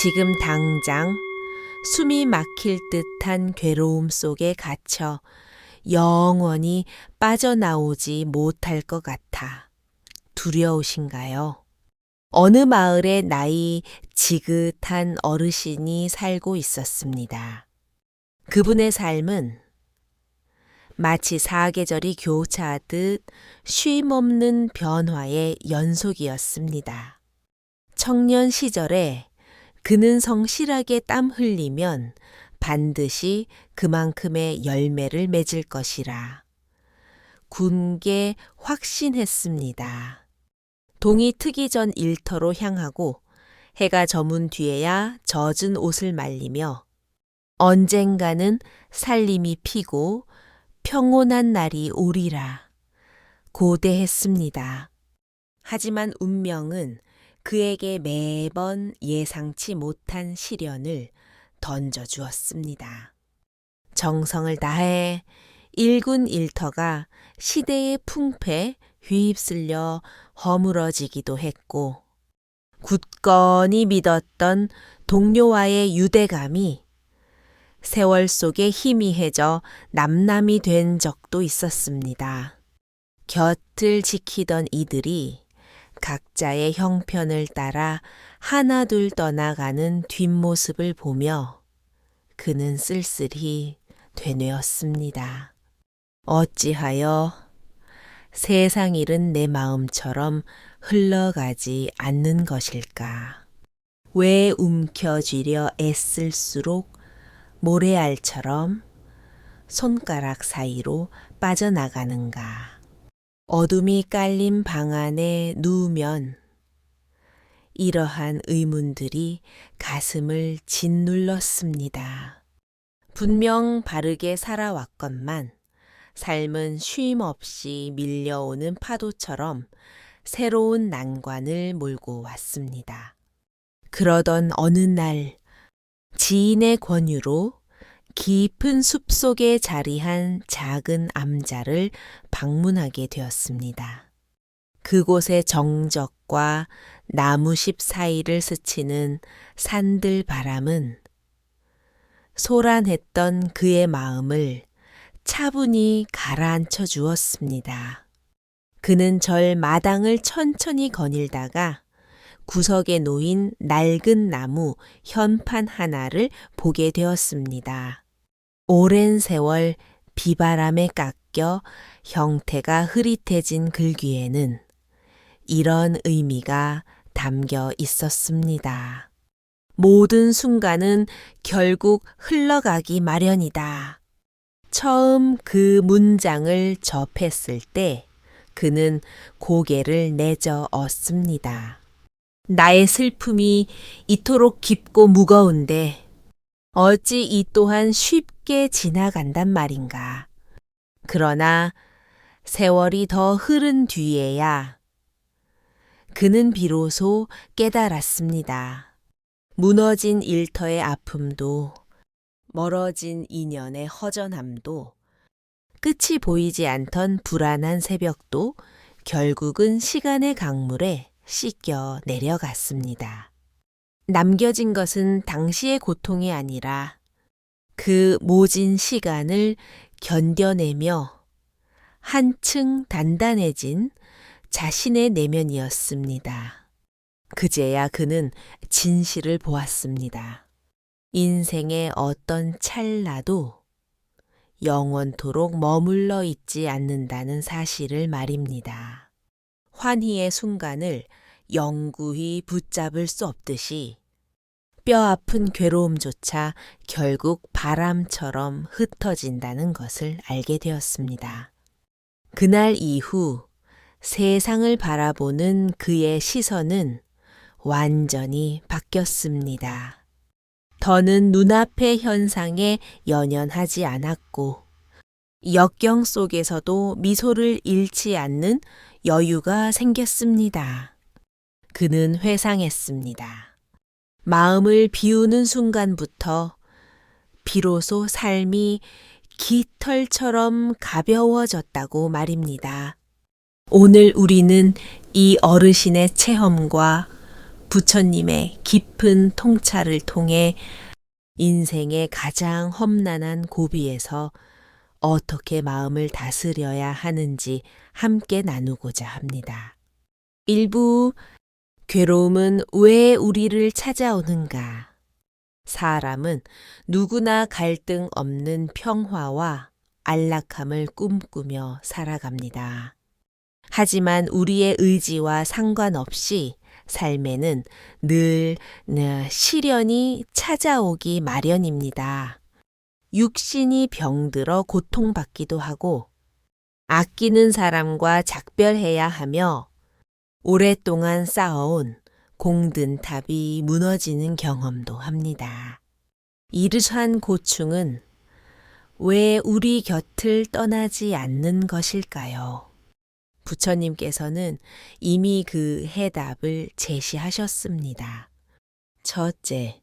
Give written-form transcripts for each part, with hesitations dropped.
지금 당장 숨이 막힐 듯한 괴로움 속에 갇혀 영원히 빠져나오지 못할 것 같아 두려우신가요? 어느 마을에 나이 지긋한 어르신이 살고 있었습니다. 그분의 삶은 마치 사계절이 교차하듯 쉼없는 변화의 연속이었습니다. 청년 시절에 그는 성실하게 땀 흘리면 반드시 그만큼의 열매를 맺을 것이라 굳게 확신했습니다. 동이 트기 전 일터로 향하고 해가 저문 뒤에야 젖은 옷을 말리며 언젠가는 살림이 피고 평온한 날이 오리라 고대했습니다. 하지만 운명은 그에게 매번 예상치 못한 시련을 던져주었습니다. 정성을 다해 일군 일터가 시대의 풍패에 휩쓸려 허물어지기도 했고 굳건히 믿었던 동료와의 유대감이 세월 속에 희미해져 남남이 된 적도 있었습니다. 곁을 지키던 이들이 각자의 형편을 따라 하나둘 떠나가는 뒷모습을 보며 그는 쓸쓸히 되뇌었습니다. 어찌하여 세상 일은 내 마음처럼 흘러가지 않는 것일까? 왜 움켜쥐려 애쓸수록 모래알처럼 손가락 사이로 빠져나가는가? 어둠이 깔린 방 안에 누우면 이러한 의문들이 가슴을 짓눌렀습니다. 분명 바르게 살아왔건만 삶은 쉼 없이 밀려오는 파도처럼 새로운 난관을 몰고 왔습니다. 그러던 어느 날 지인의 권유로 깊은 숲속에 자리한 작은 암자를 방문하게 되었습니다. 그곳의 정적과 나무십 사이를 스치는 산들 바람은 소란했던 그의 마음을 차분히 가라앉혀 주었습니다. 그는 절 마당을 천천히 거닐다가 구석에 놓인 낡은 나무 현판 하나를 보게 되었습니다. 오랜 세월 비바람에 깎여 형태가 흐릿해진 글귀에는 이런 의미가 담겨 있었습니다. 모든 순간은 결국 흘러가기 마련이다. 처음 그 문장을 접했을 때 그는 고개를 내저었습니다. 나의 슬픔이 이토록 깊고 무거운데 어찌 이 또한 쉽게 지나간단 말인가. 그러나 세월이 더 흐른 뒤에야 그는 비로소 깨달았습니다. 무너진 일터의 아픔도 멀어진 인연의 허전함도 끝이 보이지 않던 불안한 새벽도 결국은 시간의 강물에 씻겨 내려갔습니다. 남겨진 것은 당시의 고통이 아니라 그 모진 시간을 견뎌내며 한층 단단해진 자신의 내면이었습니다. 그제야 그는 진실을 보았습니다. 인생의 어떤 찰나도 영원토록 머물러 있지 않는다는 사실을 말입니다. 환희의 순간을 영구히 붙잡을 수 없듯이 뼈아픈 괴로움조차 결국 바람처럼 흩어진다는 것을 알게 되었습니다. 그날 이후 세상을 바라보는 그의 시선은 완전히 바뀌었습니다. 더는 눈앞의 현상에 연연하지 않았고 역경 속에서도 미소를 잃지 않는 여유가 생겼습니다. 그는 회상했습니다. 마음을 비우는 순간부터 비로소 삶이 깃털처럼 가벼워졌다고 말입니다. 오늘 우리는 이 어르신의 체험과 부처님의 깊은 통찰을 통해 인생의 가장 험난한 고비에서 어떻게 마음을 다스려야 하는지 함께 나누고자 합니다. 일부 괴로움은 왜 우리를 찾아오는가? 사람은 누구나 갈등 없는 평화와 안락함을 꿈꾸며 살아갑니다. 하지만 우리의 의지와 상관없이 삶에는 늘 시련이 찾아오기 마련입니다. 육신이 병들어 고통받기도 하고 아끼는 사람과 작별해야 하며 오랫동안 쌓아온 공든 탑이 무너지는 경험도 합니다. 이러한 고충은 왜 우리 곁을 떠나지 않는 것일까요? 부처님께서는 이미 그 해답을 제시하셨습니다. 첫째,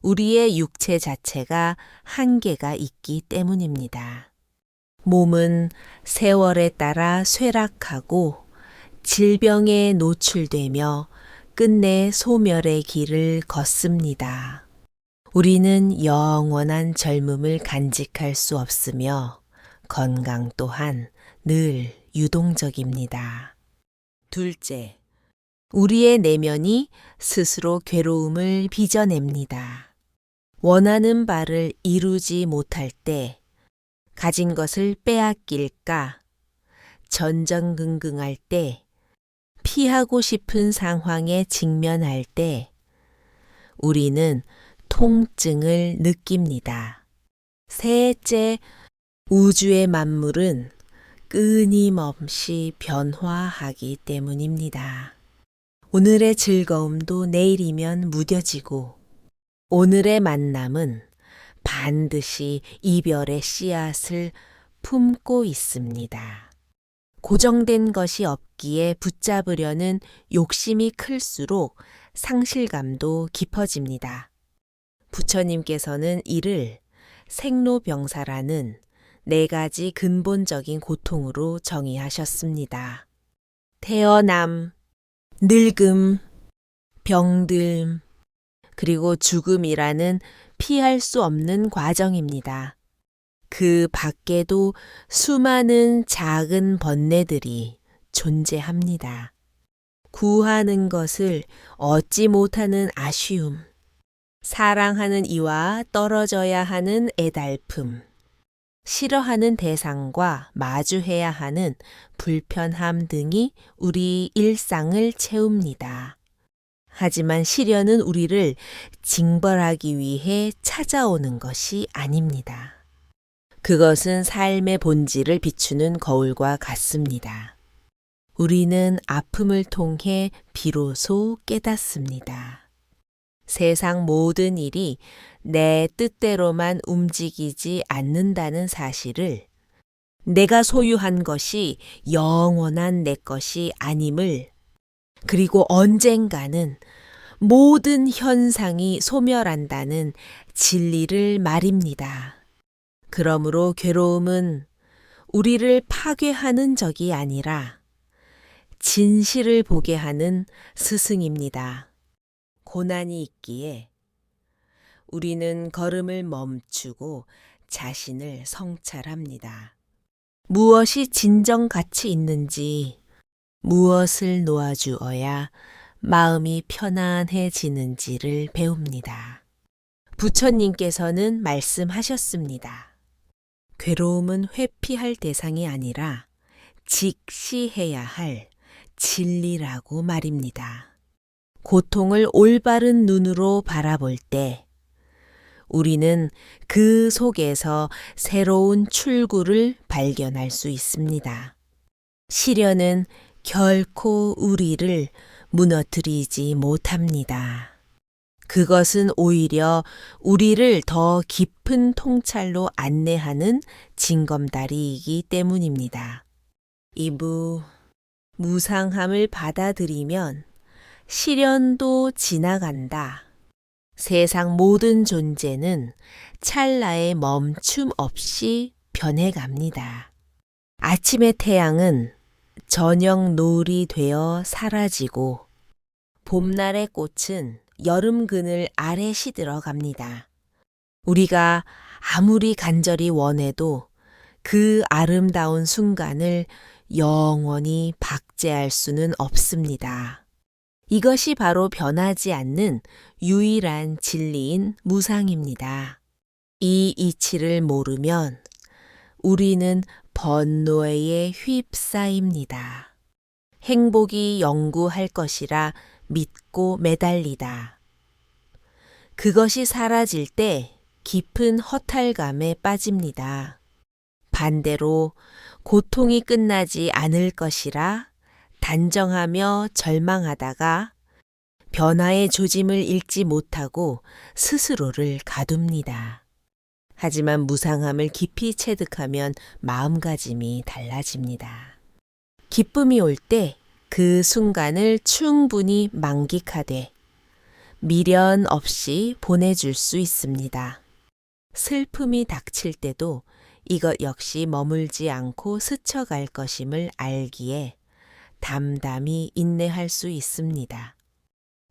우리의 육체 자체가 한계가 있기 때문입니다. 몸은 세월에 따라 쇠락하고 질병에 노출되며 끝내 소멸의 길을 걷습니다. 우리는 영원한 젊음을 간직할 수 없으며 건강 또한 늘 유동적입니다. 둘째, 우리의 내면이 스스로 괴로움을 빚어냅니다. 원하는 바를 이루지 못할 때, 가진 것을 빼앗길까, 전전긍긍할 때, 피하고 싶은 상황에 직면할 때, 우리는 통증을 느낍니다. 셋째, 우주의 만물은 끊임없이 변화하기 때문입니다. 오늘의 즐거움도 내일이면 무뎌지고 오늘의 만남은 반드시 이별의 씨앗을 품고 있습니다. 고정된 것이 없기에 붙잡으려는 욕심이 클수록 상실감도 깊어집니다. 부처님께서는 이를 생로병사라는 4가지 근본적인 고통으로 정의하셨습니다. 태어남, 늙음, 병듦, 그리고 죽음이라는 피할 수 없는 과정입니다. 그 밖에도 수많은 작은 번뇌들이 존재합니다. 구하는 것을 얻지 못하는 아쉬움, 사랑하는 이와 떨어져야 하는 애달픔, 싫어하는 대상과 마주해야 하는 불편함 등이 우리 일상을 채웁니다. 하지만 시련은 우리를 징벌하기 위해 찾아오는 것이 아닙니다. 그것은 삶의 본질을 비추는 거울과 같습니다. 우리는 아픔을 통해 비로소 깨닫습니다. 세상 모든 일이 내 뜻대로만 움직이지 않는다는 사실을, 내가 소유한 것이 영원한 내 것이 아님을, 그리고 언젠가는 모든 현상이 소멸한다는 진리를 말입니다. 그러므로 괴로움은 우리를 파괴하는 적이 아니라 진실을 보게 하는 스승입니다. 고난이 있기에 우리는 걸음을 멈추고 자신을 성찰합니다. 무엇이 진정 가치 있는지, 무엇을 놓아주어야 마음이 편안해지는지를 배웁니다. 부처님께서는 말씀하셨습니다. 괴로움은 회피할 대상이 아니라 직시해야 할 진리라고 말입니다. 고통을 올바른 눈으로 바라볼 때 우리는 그 속에서 새로운 출구를 발견할 수 있습니다. 시련은 결코 우리를 무너뜨리지 못합니다. 그것은 오히려 우리를 더 깊은 통찰로 안내하는 징검다리이기 때문입니다. 이부 무상함을 받아들이면 시련도 지나간다. 세상 모든 존재는 찰나의 멈춤 없이 변해갑니다. 아침의 태양은 저녁 노을이 되어 사라지고 봄날의 꽃은 여름 그늘 아래 시들어 갑니다. 우리가 아무리 간절히 원해도 그 아름다운 순간을 영원히 박제할 수는 없습니다. 이것이 바로 변하지 않는 유일한 진리인 무상입니다. 이 이치를 모르면 우리는 번뇌에 휩싸입니다. 행복이 영구할 것이라 믿고 매달리다. 그것이 사라질 때 깊은 허탈감에 빠집니다. 반대로 고통이 끝나지 않을 것이라 단정하며 절망하다가 변화의 조짐을 잃지 못하고 스스로를 가둡니다. 하지만 무상함을 깊이 체득하면 마음가짐이 달라집니다. 기쁨이 올 때 그 순간을 충분히 만끽하되 미련 없이 보내줄 수 있습니다. 슬픔이 닥칠 때도 이것 역시 머물지 않고 스쳐갈 것임을 알기에 담담히 인내할 수 있습니다.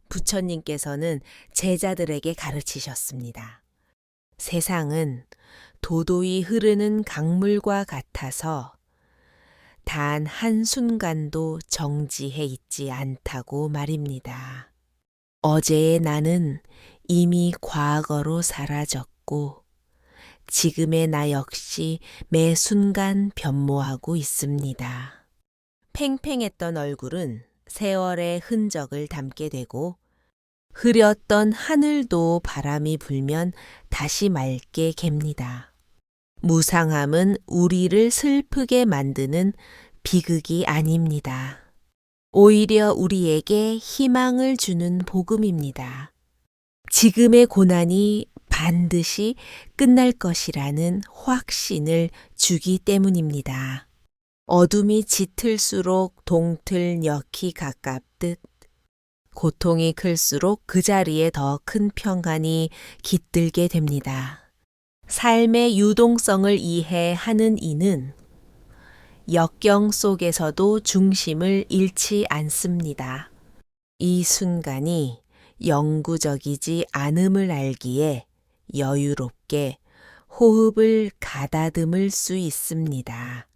부처님께서는 제자들에게 가르치셨습니다. 세상은 도도히 흐르는 강물과 같아서 단 한순간도 정지해 있지 않다고 말입니다. 어제의 나는 이미 과거로 사라졌고 지금의 나 역시 매 순간 변모하고 있습니다. 팽팽했던 얼굴은 세월의 흔적을 담게 되고 흐렸던 하늘도 바람이 불면 다시 맑게 갭니다. 무상함은 우리를 슬프게 만드는 비극이 아닙니다. 오히려 우리에게 희망을 주는 복음입니다. 지금의 고난이 반드시 끝날 것이라는 확신을 주기 때문입니다. 어둠이 짙을수록 동틀녘이 가깝듯 고통이 클수록 그 자리에 더 큰 평안이 깃들게 됩니다. 삶의 유동성을 이해하는 이는 역경 속에서도 중심을 잃지 않습니다. 이 순간이 영구적이지 않음을 알기에 여유롭게 호흡을 가다듬을 수 있습니다.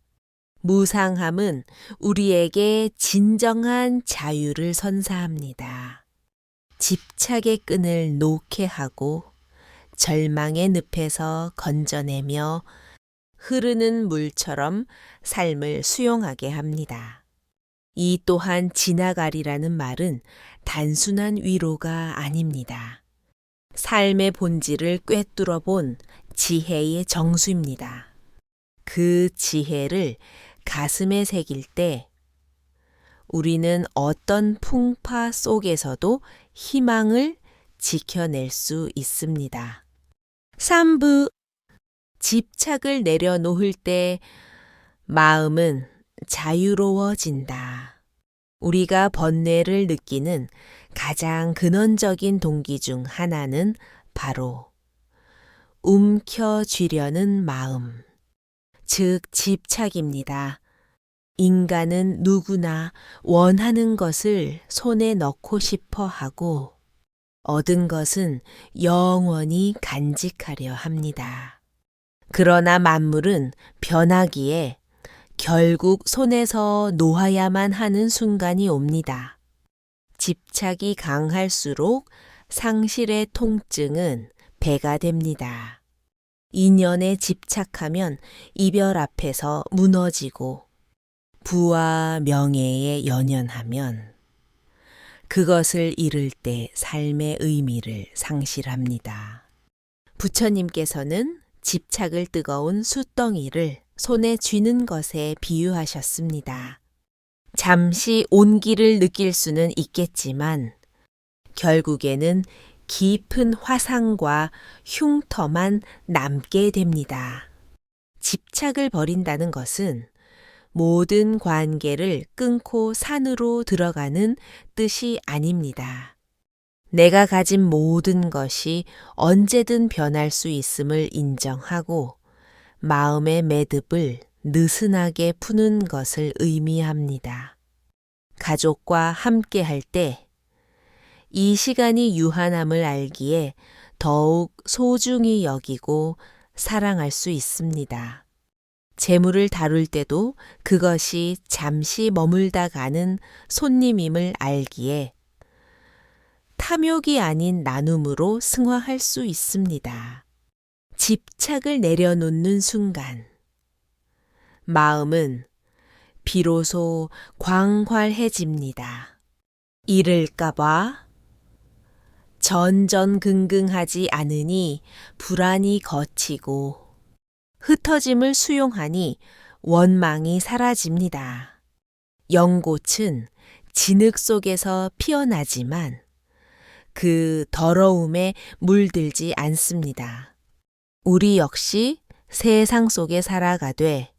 무상함은 우리에게 진정한 자유를 선사합니다. 집착의 끈을 놓게 하고 절망의 늪에서 건져내며 흐르는 물처럼 삶을 수용하게 합니다. 이 또한 지나가리라는 말은 단순한 위로가 아닙니다. 삶의 본질을 꿰뚫어 본 지혜의 정수입니다. 그 지혜를 가슴에 새길 때 우리는 어떤 풍파 속에서도 희망을 지켜낼 수 있습니다. 3부 집착을 내려놓을 때 마음은 자유로워진다. 우리가 번뇌를 느끼는 가장 근원적인 동기 중 하나는 바로 움켜쥐려는 마음, 즉 집착입니다. 인간은 누구나 원하는 것을 손에 넣고 싶어 하고 얻은 것은 영원히 간직하려 합니다. 그러나 만물은 변하기에 결국 손에서 놓아야만 하는 순간이 옵니다. 집착이 강할수록 상실의 통증은 배가 됩니다. 인연에 집착하면 이별 앞에서 무너지고 부와 명예에 연연하면 그것을 잃을 때 삶의 의미를 상실합니다. 부처님께서는 집착을 뜨거운 숯덩이를 손에 쥐는 것에 비유하셨습니다. 잠시 온기를 느낄 수는 있겠지만 결국에는 깊은 화상과 흉터만 남게 됩니다. 집착을 버린다는 것은 모든 관계를 끊고 산으로 들어가는 뜻이 아닙니다. 내가 가진 모든 것이 언제든 변할 수 있음을 인정하고 마음의 매듭을 느슨하게 푸는 것을 의미합니다. 가족과 함께 할 때 이 시간이 유한함을 알기에 더욱 소중히 여기고 사랑할 수 있습니다. 재물을 다룰 때도 그것이 잠시 머물다 가는 손님임을 알기에 탐욕이 아닌 나눔으로 승화할 수 있습니다. 집착을 내려놓는 순간, 마음은 비로소 광활해집니다. 이를까봐 전전긍긍하지 않으니 불안이 거치고 흩어짐을 수용하니 원망이 사라집니다. 연꽃은 진흙 속에서 피어나지만 그 더러움에 물들지 않습니다. 우리 역시 세상 속에 살아가되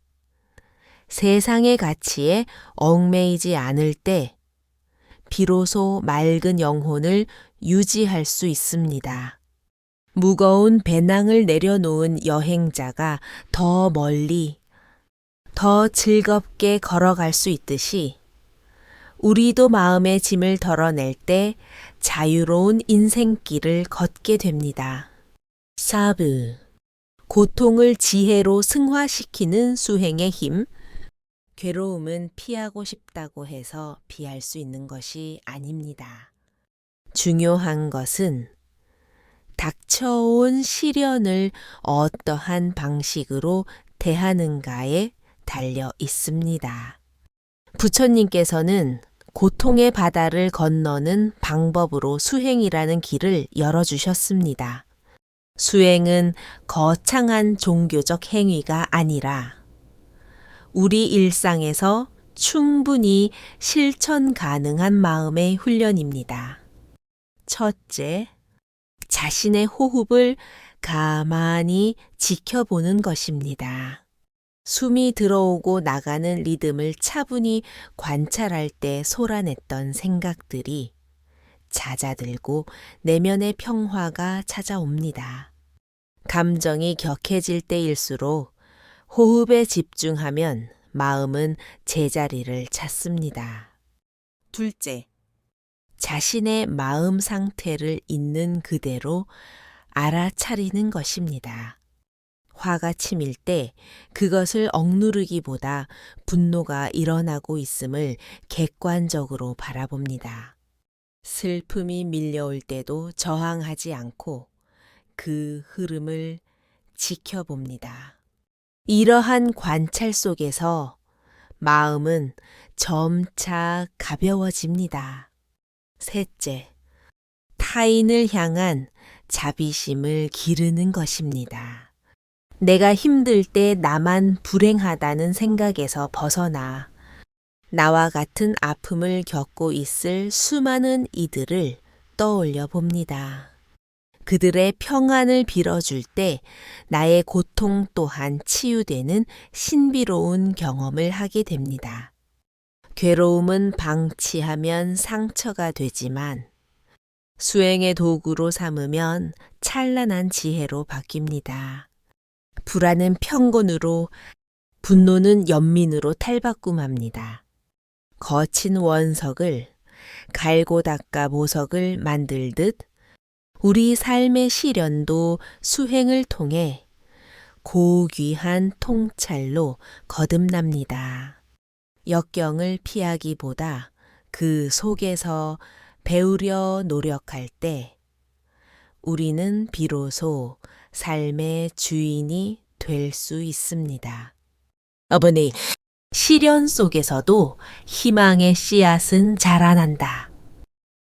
세상의 가치에 얽매이지 않을 때 비로소 맑은 영혼을 유지할 수 있습니다. 무거운 배낭을 내려놓은 여행자가 더 멀리, 더 즐겁게 걸어갈 수 있듯이 우리도 마음의 짐을 덜어낼 때 자유로운 인생길을 걷게 됩니다. 사브, 고통을 지혜로 승화시키는 수행의 힘. 괴로움은 피하고 싶다고 해서 피할 수 있는 것이 아닙니다. 중요한 것은 닥쳐온 시련을 어떠한 방식으로 대하는가에 달려 있습니다. 부처님께서는 고통의 바다를 건너는 방법으로 수행이라는 길을 열어주셨습니다. 수행은 거창한 종교적 행위가 아니라 우리 일상에서 충분히 실천 가능한 마음의 훈련입니다. 첫째, 자신의 호흡을 가만히 지켜보는 것입니다. 숨이 들어오고 나가는 리듬을 차분히 관찰할 때 솟아냈던 생각들이 잦아들고 내면의 평화가 찾아옵니다. 감정이 격해질 때일수록 호흡에 집중하면 마음은 제자리를 찾습니다. 둘째, 자신의 마음 상태를 있는 그대로 알아차리는 것입니다. 화가 치밀 때 그것을 억누르기보다 분노가 일어나고 있음을 객관적으로 바라봅니다. 슬픔이 밀려올 때도 저항하지 않고 그 흐름을 지켜봅니다. 이러한 관찰 속에서 마음은 점차 가벼워집니다. 셋째, 타인을 향한 자비심을 기르는 것입니다. 내가 힘들 때 나만 불행하다는 생각에서 벗어나 나와 같은 아픔을 겪고 있을 수많은 이들을 떠올려 봅니다. 그들의 평안을 빌어줄 때 나의 고통 또한 치유되는 신비로운 경험을 하게 됩니다. 괴로움은 방치하면 상처가 되지만 수행의 도구로 삼으면 찬란한 지혜로 바뀝니다. 불안은 평곤으로, 분노는 연민으로 탈바꿈합니다. 거친 원석을 갈고 닦아 보석을 만들듯 우리 삶의 시련도 수행을 통해 고귀한 통찰로 거듭납니다. 역경을 피하기보다 그 속에서 배우려 노력할 때 우리는 비로소 삶의 주인이 될 수 있습니다. 어머니, 시련 속에서도 희망의 씨앗은 자라난다.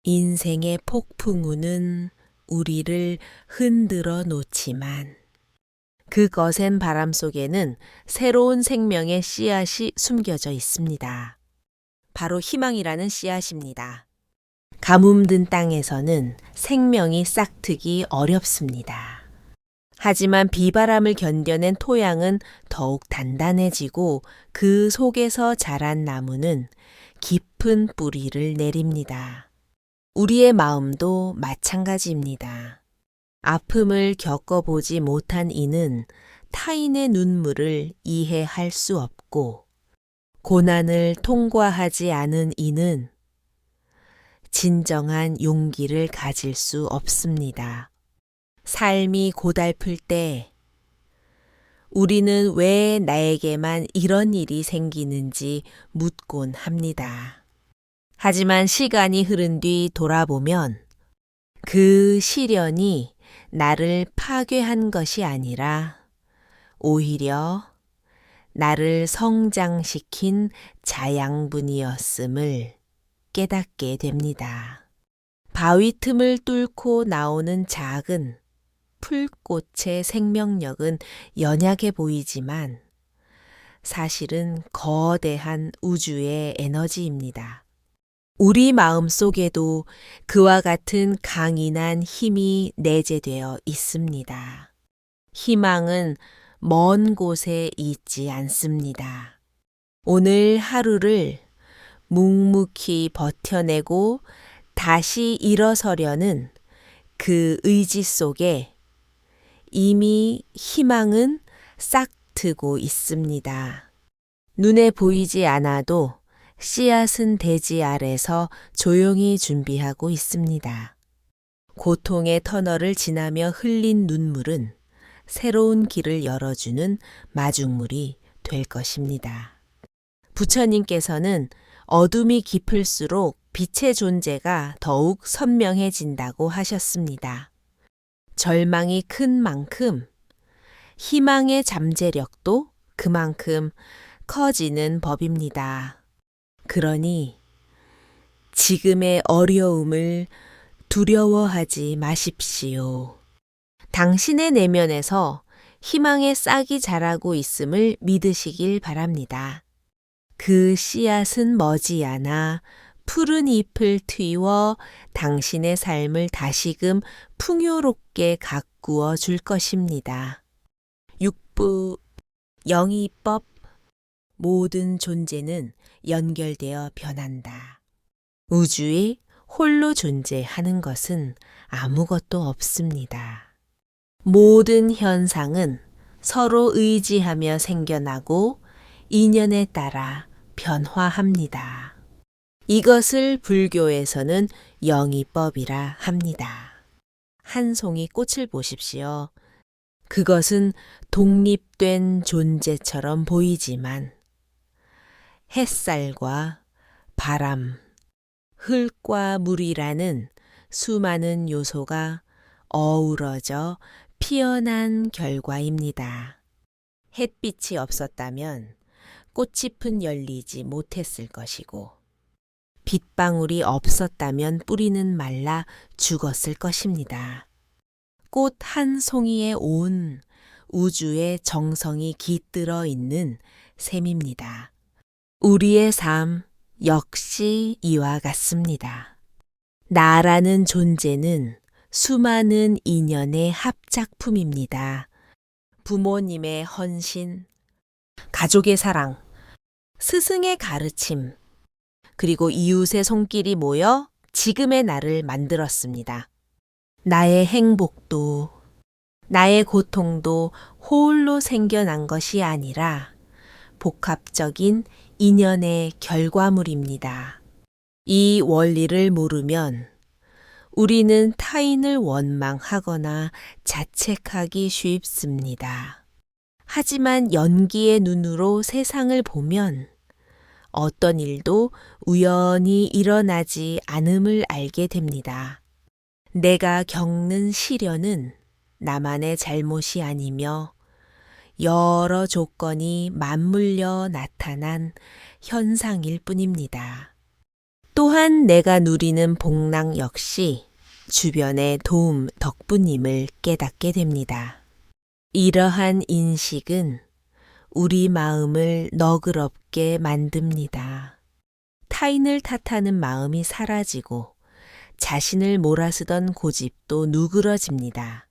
인생의 폭풍우는 우리를 흔들어 놓지만 그 거센 바람 속에는 새로운 생명의 씨앗이 숨겨져 있습니다. 바로 희망이라는 씨앗입니다. 가뭄든 땅에서는 생명이 싹트기 어렵습니다. 하지만 비바람을 견뎌낸 토양은 더욱 단단해지고 그 속에서 자란 나무는 깊은 뿌리를 내립니다. 우리의 마음도 마찬가지입니다. 아픔을 겪어보지 못한 이는 타인의 눈물을 이해할 수 없고 고난을 통과하지 않은 이는 진정한 용기를 가질 수 없습니다. 삶이 고달플 때 우리는 왜 나에게만 이런 일이 생기는지 묻곤 합니다. 하지만 시간이 흐른 뒤 돌아보면 그 시련이 나를 파괴한 것이 아니라 오히려 나를 성장시킨 자양분이었음을 깨닫게 됩니다. 바위 틈을 뚫고 나오는 작은 풀꽃의 생명력은 연약해 보이지만 사실은 거대한 우주의 에너지입니다. 우리 마음 속에도 그와 같은 강인한 힘이 내재되어 있습니다. 희망은 먼 곳에 있지 않습니다. 오늘 하루를 묵묵히 버텨내고 다시 일어서려는 그 의지 속에 이미 희망은 싹트고 있습니다. 눈에 보이지 않아도 씨앗은 대지 아래서 조용히 준비하고 있습니다. 고통의 터널을 지나며 흘린 눈물은 새로운 길을 열어주는 마중물이 될 것입니다. 부처님께서는 어둠이 깊을수록 빛의 존재가 더욱 선명해진다고 하셨습니다. 절망이 큰 만큼 희망의 잠재력도 그만큼 커지는 법입니다. 그러니 지금의 어려움을 두려워하지 마십시오. 당신의 내면에서 희망의 싹이 자라고 있음을 믿으시길 바랍니다. 그 씨앗은 머지않아 푸른 잎을 틔워 당신의 삶을 다시금 풍요롭게 가꾸어 줄 것입니다. 6부 영이법 모든 존재는 연결되어 변한다. 우주에 홀로 존재하는 것은 아무것도 없습니다. 모든 현상은 서로 의지하며 생겨나고 인연에 따라 변화합니다. 이것을 불교에서는 영이법이라 합니다. 한 송이 꽃을 보십시오. 그것은 독립된 존재처럼 보이지만 햇살과 바람, 흙과 물이라는 수많은 요소가 어우러져 피어난 결과입니다. 햇빛이 없었다면 꽃잎은 열리지 못했을 것이고 빗방울이 없었다면 뿌리는 말라 죽었을 것입니다. 꽃 한 송이에 온 우주의 정성이 깃들어 있는 셈입니다. 우리의 삶 역시 이와 같습니다. 나라는 존재는 수많은 인연의 합작품입니다. 부모님의 헌신, 가족의 사랑, 스승의 가르침, 그리고 이웃의 손길이 모여 지금의 나를 만들었습니다. 나의 행복도, 나의 고통도 홀로 생겨난 것이 아니라 복합적인 인연의 결과물입니다. 이 원리를 모르면 우리는 타인을 원망하거나 자책하기 쉽습니다. 하지만 연기의 눈으로 세상을 보면 어떤 일도 우연히 일어나지 않음을 알게 됩니다. 내가 겪는 시련은 나만의 잘못이 아니며 여러 조건이 맞물려 나타난 현상일 뿐입니다. 또한 내가 누리는 복락 역시 주변의 도움 덕분임을 깨닫게 됩니다. 이러한 인식은 우리 마음을 너그럽게 만듭니다. 타인을 탓하는 마음이 사라지고 자신을 몰아쓰던 고집도 누그러집니다.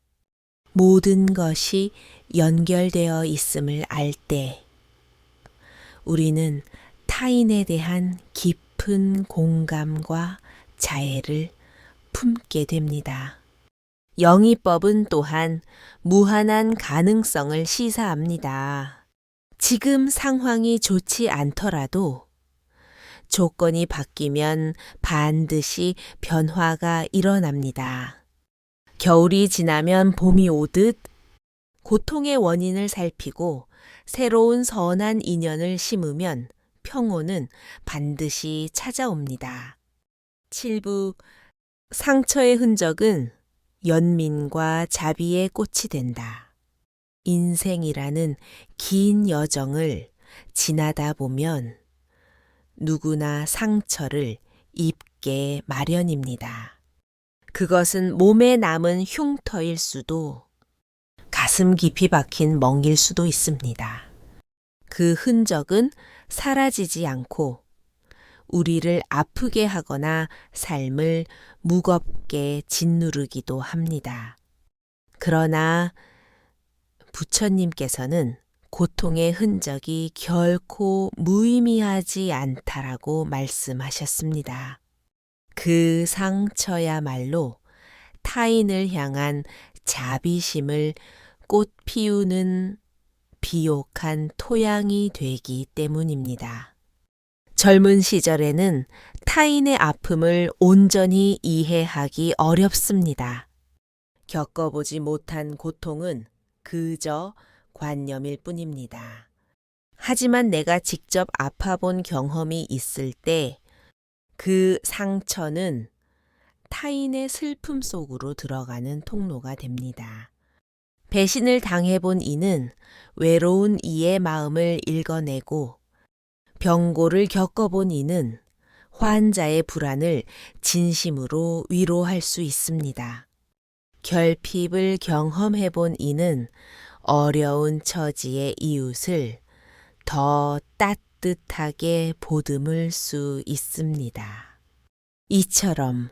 모든 것이 연결되어 있음을 알 때 우리는 타인에 대한 깊은 공감과 자애를 품게 됩니다. 영이법은 또한 무한한 가능성을 시사합니다. 지금 상황이 좋지 않더라도 조건이 바뀌면 반드시 변화가 일어납니다. 겨울이 지나면 봄이 오듯 고통의 원인을 살피고 새로운 선한 인연을 심으면 평온은 반드시 찾아옵니다. 7부 상처의 흔적은 연민과 자비의 꽃이 된다. 인생이라는 긴 여정을 지나다 보면 누구나 상처를 입게 마련입니다. 그것은 몸에 남은 흉터일 수도 가슴 깊이 박힌 멍일 수도 있습니다. 그 흔적은 사라지지 않고 우리를 아프게 하거나 삶을 무겁게 짓누르기도 합니다. 그러나 부처님께서는 고통의 흔적이 결코 무의미하지 않다라고 말씀하셨습니다. 그 상처야말로 타인을 향한 자비심을 꽃 피우는 비옥한 토양이 되기 때문입니다. 젊은 시절에는 타인의 아픔을 온전히 이해하기 어렵습니다. 겪어보지 못한 고통은 그저 관념일 뿐입니다. 하지만 내가 직접 아파본 경험이 있을 때 그 상처는 타인의 슬픔 속으로 들어가는 통로가 됩니다. 배신을 당해본 이는 외로운 이의 마음을 읽어내고 병고를 겪어본 이는 환자의 불안을 진심으로 위로할 수 있습니다. 결핍을 경험해본 이는 어려운 처지의 이웃을 더 따뜻하게 보듬을 수 있습니다. 이처럼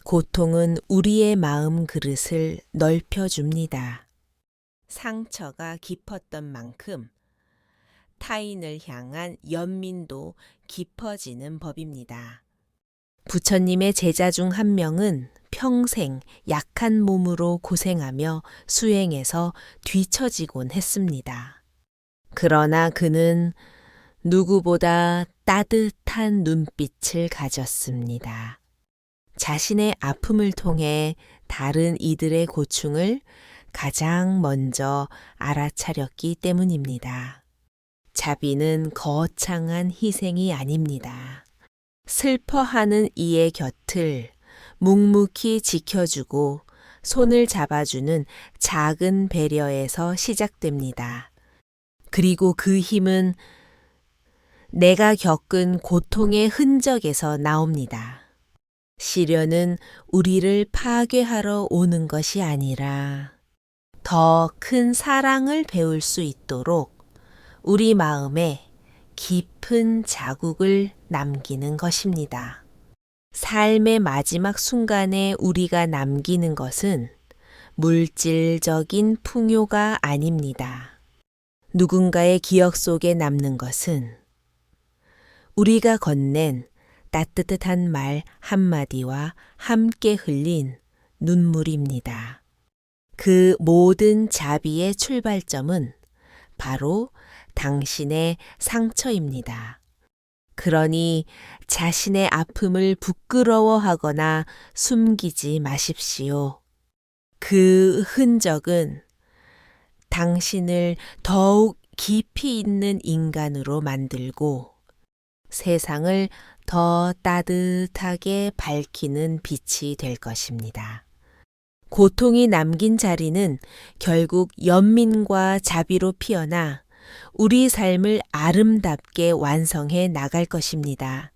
고통은 우리의 마음 그릇을 넓혀줍니다. 상처가 깊었던 만큼 타인을 향한 연민도 깊어지는 법입니다. 부처님의 제자 중 한 명은 평생 약한 몸으로 고생하며 수행에서 뒤처지곤 했습니다. 그러나 그는 누구보다 따뜻한 눈빛을 가졌습니다. 자신의 아픔을 통해 다른 이들의 고충을 가장 먼저 알아차렸기 때문입니다. 자비는 거창한 희생이 아닙니다. 슬퍼하는 이의 곁을 묵묵히 지켜주고 손을 잡아주는 작은 배려에서 시작됩니다. 그리고 그 힘은 내가 겪은 고통의 흔적에서 나옵니다. 시련은 우리를 파괴하러 오는 것이 아니라 더 큰 사랑을 배울 수 있도록 우리 마음에 깊은 자국을 남기는 것입니다. 삶의 마지막 순간에 우리가 남기는 것은 물질적인 풍요가 아닙니다. 누군가의 기억 속에 남는 것은 우리가 건넨 따뜻한 말 한마디와 함께 흘린 눈물입니다. 그 모든 자비의 출발점은 바로 당신의 상처입니다. 그러니 자신의 아픔을 부끄러워하거나 숨기지 마십시오. 그 흔적은 당신을 더욱 깊이 있는 인간으로 만들고 세상을 더 따뜻하게 밝히는 빛이 될 것입니다. 고통이 남긴 자리는 결국 연민과 자비로 피어나 우리 삶을 아름답게 완성해 나갈 것입니다.